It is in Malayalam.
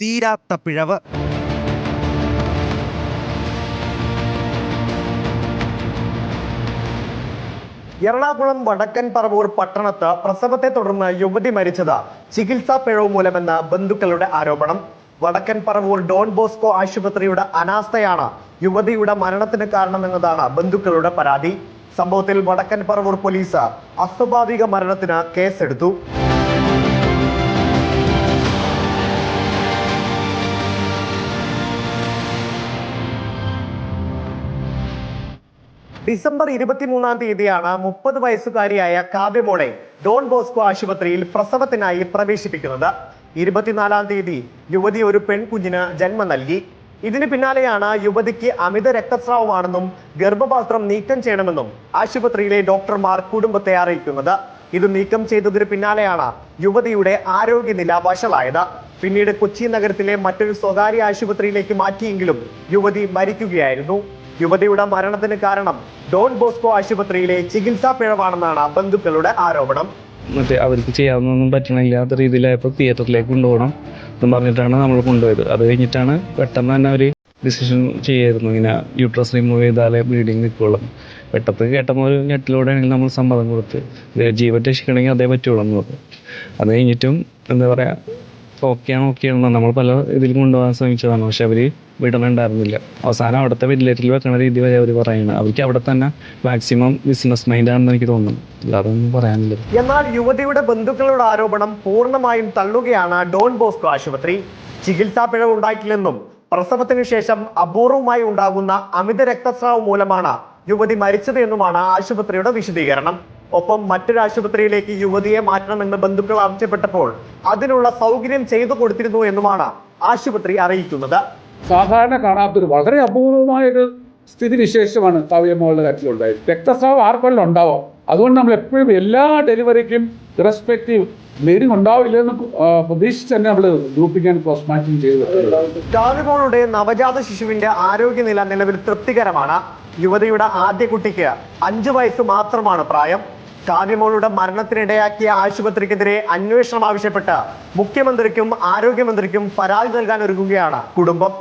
തീരാത്ത പിഴവ്. എറണാകുളം വടക്കൻ പറവൂർ പട്ടണത്ത് പ്രസവത്തെ തുടർന്ന് യുവതി മരിച്ചത് ചികിത്സാ പിഴവ് മൂലമെന്ന് ബന്ധുക്കളുടെ ആരോപണം. വടക്കൻ പറവൂർ ഡോൺ ബോസ്കോ ആശുപത്രിയുടെ അനാസ്ഥയാണ് യുവതിയുടെ മരണത്തിന് കാരണമെന്നതാണ് ബന്ധുക്കളുടെ പരാതി. സംഭവത്തിൽ വടക്കൻ പറവൂർ പോലീസ് അസ്വാഭാവിക മരണത്തിന് കേസെടുത്തു. ഡിസംബർ 23-ാം തീയതിയാണ് 30 വയസ്സുകാരിയായ കാവ്യമോളെ ഡോൺ ബോസ്കോ ആശുപത്രിയിൽ പ്രസവത്തിനായി പ്രവേശിപ്പിക്കുന്നത്. 24-ാം തീയതി യുവതി ഒരു പെൺകുഞ്ഞിന് ജന്മം നൽകി. ഇതിന് പിന്നാലെയാണ് യുവതിക്ക് അമിത രക്തസ്രാവമാണെന്നും ഗർഭപാത്രം നീക്കം ചെയ്യണമെന്നും ആശുപത്രിയിലെ ഡോക്ടർമാർ കുടുംബത്തെ അറിയിക്കുന്നത്. ഇത് നീക്കം ചെയ്തതിന് പിന്നാലെയാണ് യുവതിയുടെ ആരോഗ്യനില വഷളായത്. പിന്നീട് കൊച്ചി നഗരത്തിലെ മറ്റൊരു സ്വകാര്യ ആശുപത്രിയിലേക്ക് മാറ്റിയെങ്കിലും യുവതി മരിക്കുകയായിരുന്നു. യുവതിയുടെ മരണത്തിന് കാരണം ഡോൺ ബോസ്കോ ആശുപത്രിയിലെ ചികിത്സാ പിഴവാണെന്നാണ് ബന്ധുക്കളുടെ ആരോപണം. അവർക്ക് ചെയ്യാവുന്നൊന്നും പറ്റണില്ലാത്ത രീതിയിലായപ്പോൾ തിയേറ്ററിലേക്ക് കൊണ്ടുപോകണം എന്ന് പറഞ്ഞിട്ടാണ് നമ്മൾ കൊണ്ടുപോയത്. അത് കഴിഞ്ഞിട്ടാണ് പെട്ടെന്ന് തന്നെ അവർ ഡിസിഷൻ ചെയ്യായിരുന്നു, ഇങ്ങനെ യൂട്രസ് റിമൂവ് ചെയ്താലേ ബ്ലീഡിങ് നിൽക്കുള്ളൂ. പെട്ടെന്ന് കേട്ടപ്പോൾ ഒരു ഞെട്ടിലൂടെയാണെങ്കിൽ നമ്മൾ സമ്മതം കൊടുത്ത് ജീവൻ രക്ഷിക്കണമെങ്കിൽ അതേ പറ്റുള്ളൂ എന്ന് പറഞ്ഞു. അത് കഴിഞ്ഞിട്ടും എന്താ പറയുക, ഓക്കെയാണെന്ന് നമ്മൾ പല ഇതിലും കൊണ്ടുപോകാൻ ശ്രമിച്ചതാണ്. പക്ഷെ അവർ വിടണുണ്ടായിരുന്നില്ല. അവസാനം അവിടുത്തെ വെന്റിലേറ്ററിൽ വെക്കുന്ന രീതി വരെ അവർ പറയുന്നത് അവർക്ക് അവിടെ തന്നെ മാക്സിമം ബിസിനസ് മൈൻഡാണെന്ന് എനിക്ക് തോന്നുന്നു. അതൊന്നും പറയാനില്ല. എന്നാൽ യുവതിയുടെ ബന്ധുക്കളുടെ ആരോപണം പൂർണ്ണമായും തള്ളുകയാണ് ഡോൺ ബോസ്കോ ആശുപത്രി. ചികിത്സാ പിഴവ് ഉണ്ടായിട്ടില്ലെന്നും പ്രസവത്തിനു ശേഷം അപൂർവമായി ഉണ്ടാകുന്ന അമിത രക്തസ്രാവം മൂലമാണ് യുവതി മരിച്ചത് എന്നുമാണ് ആശുപത്രിയുടെ വിശദീകരണം. ഒപ്പം മറ്റൊരു ആശുപത്രിയിലേക്ക് യുവതിയെ മാറ്റണമെന്ന് ബന്ധുക്കൾ ആവശ്യപ്പെട്ടപ്പോൾ അതിനുള്ള സൗകര്യം ചെയ്തു കൊടുത്തിരുന്നു എന്നുമാണ് ആശുപത്രി അറിയിക്കുന്നത്. സാധാരണ കാണാത്തൊരു വളരെ അപൂർവമായൊരു സ്ഥിതിവിശേഷമാണ് കാവ്യമോളുടെ കാര്യത്തിലുണ്ടായത്. രക്തസ്രാവം ആർക്കെല്ലാം ഉണ്ടാവാം. അതുകൊണ്ട് നമ്മൾ എപ്പോഴും എല്ലാ ഡെലിവറിക്കും ഇറസ്പെക്റ്റീവ് ബ്ലീഡിങ് ഉണ്ടാവില്ലെന്ന് പ്രതീക്ഷിച്ച് തന്നെ നമ്മൾ ഗ്രൂപ്പിക്കാൻ പോസ്റ്റ്മോർട്ടം ചെയ്തു. കാവ്യമോളുടെ നവജാത ശിശുവിന്റെ ആരോഗ്യനില നിലവിൽ തൃപ്തികരമാണ്. യുവതിയുടെ ആദ്യ കുട്ടിക്ക് 5 വയസ്സ് മാത്രമാണ് പ്രായം. കാവ്യമോളുടെ മരണത്തിനിടയാക്കിയ ആശുപത്രിക്കെതിരെ അന്വേഷണം ആവശ്യപ്പെട്ട് മുഖ്യമന്ത്രിക്കും ആരോഗ്യമന്ത്രിക്കും പരാതി നൽകാൻ ഒരുങ്ങുകയാണ് കുടുംബം.